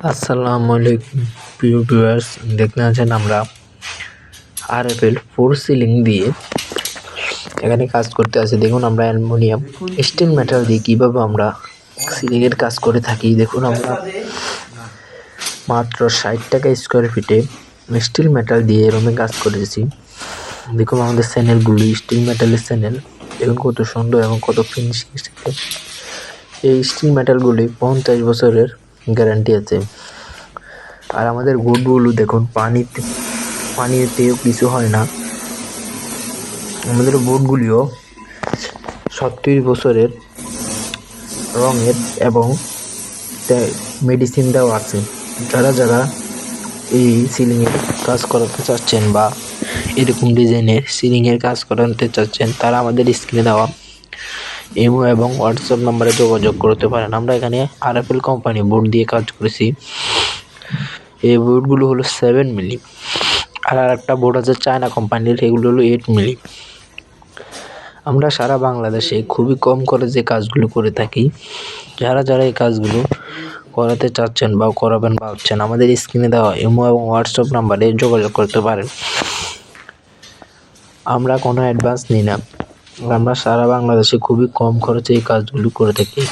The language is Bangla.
আসসালামু আলাইকুম প্রিয় ভিউয়ার্স, দেখতে আছেন আমরা আরএফএল 4 সিলিং দিয়ে এখানে কাজ করতে আছি। দেখুন আমরা অ্যালুমিনিয়াম স্টিল মেটাল দিয়ে কীভাবে আমরা সিলিং এর কাজ করে থাকি। দেখুন আমরা মাত্র 60 টাকা স্কোয়ার ফিটে স্টিল মেটাল দিয়ে এরকম কাজ করেছি। দেখুন আমাদের স্যানেলগুলি স্টিল মেটালের স্যানেল, দেখুন কত সুন্দর এবং কত ফিনিশিং সাথে। এই স্টিল মেটালগুলি 50 বছরের গ্যারান্টি আছে। আর আমাদের বোর্ডগুলো দেখুন পানিতেও কিছু হয় না। আমাদের বোর্ডগুলিও 70 বছরের রঙের এবং মেডিসিন দেওয়া আছে। যারা এই সিলিংয়ের কাজ করাতে চাচ্ছেন বা এরকম ডিজাইনের সিলিংয়ের কাজ করাতে চাচ্ছেন, তারা আমাদের স্ক্রিনে দেওয়া ইমো এবং হোয়াটসঅ্যাপ নাম্বারে যোগাযোগ করতে পারেন। আমরা এখানে আরএফএল কোম্পানি বোর্ড দিয়ে কাজ করেছি। এই বোর্ডগুলো হলো 7 মিলি, আর একটা বোর্ড আছে চায়না কোম্পানির, এগুলো হলো 8 মিলি। আমরা সারা বাংলাদেশে খুবই কম খরচে কাজগুলো করে থাকি। যারা এই কাজগুলো করাতে চাচ্ছেন বা করাবেন ভাবছেন, আমাদের স্ক্রিনে দেওয়া ইমো এবং হোয়াটসঅ্যাপ নাম্বারে যোগাযোগ করতে পারেন। আমরা কোনো অ্যাডভান্স নিই না। আমরা সারা বাংলাদেশে খুবই কম খরচে এই কাজগুলো করে থাকি।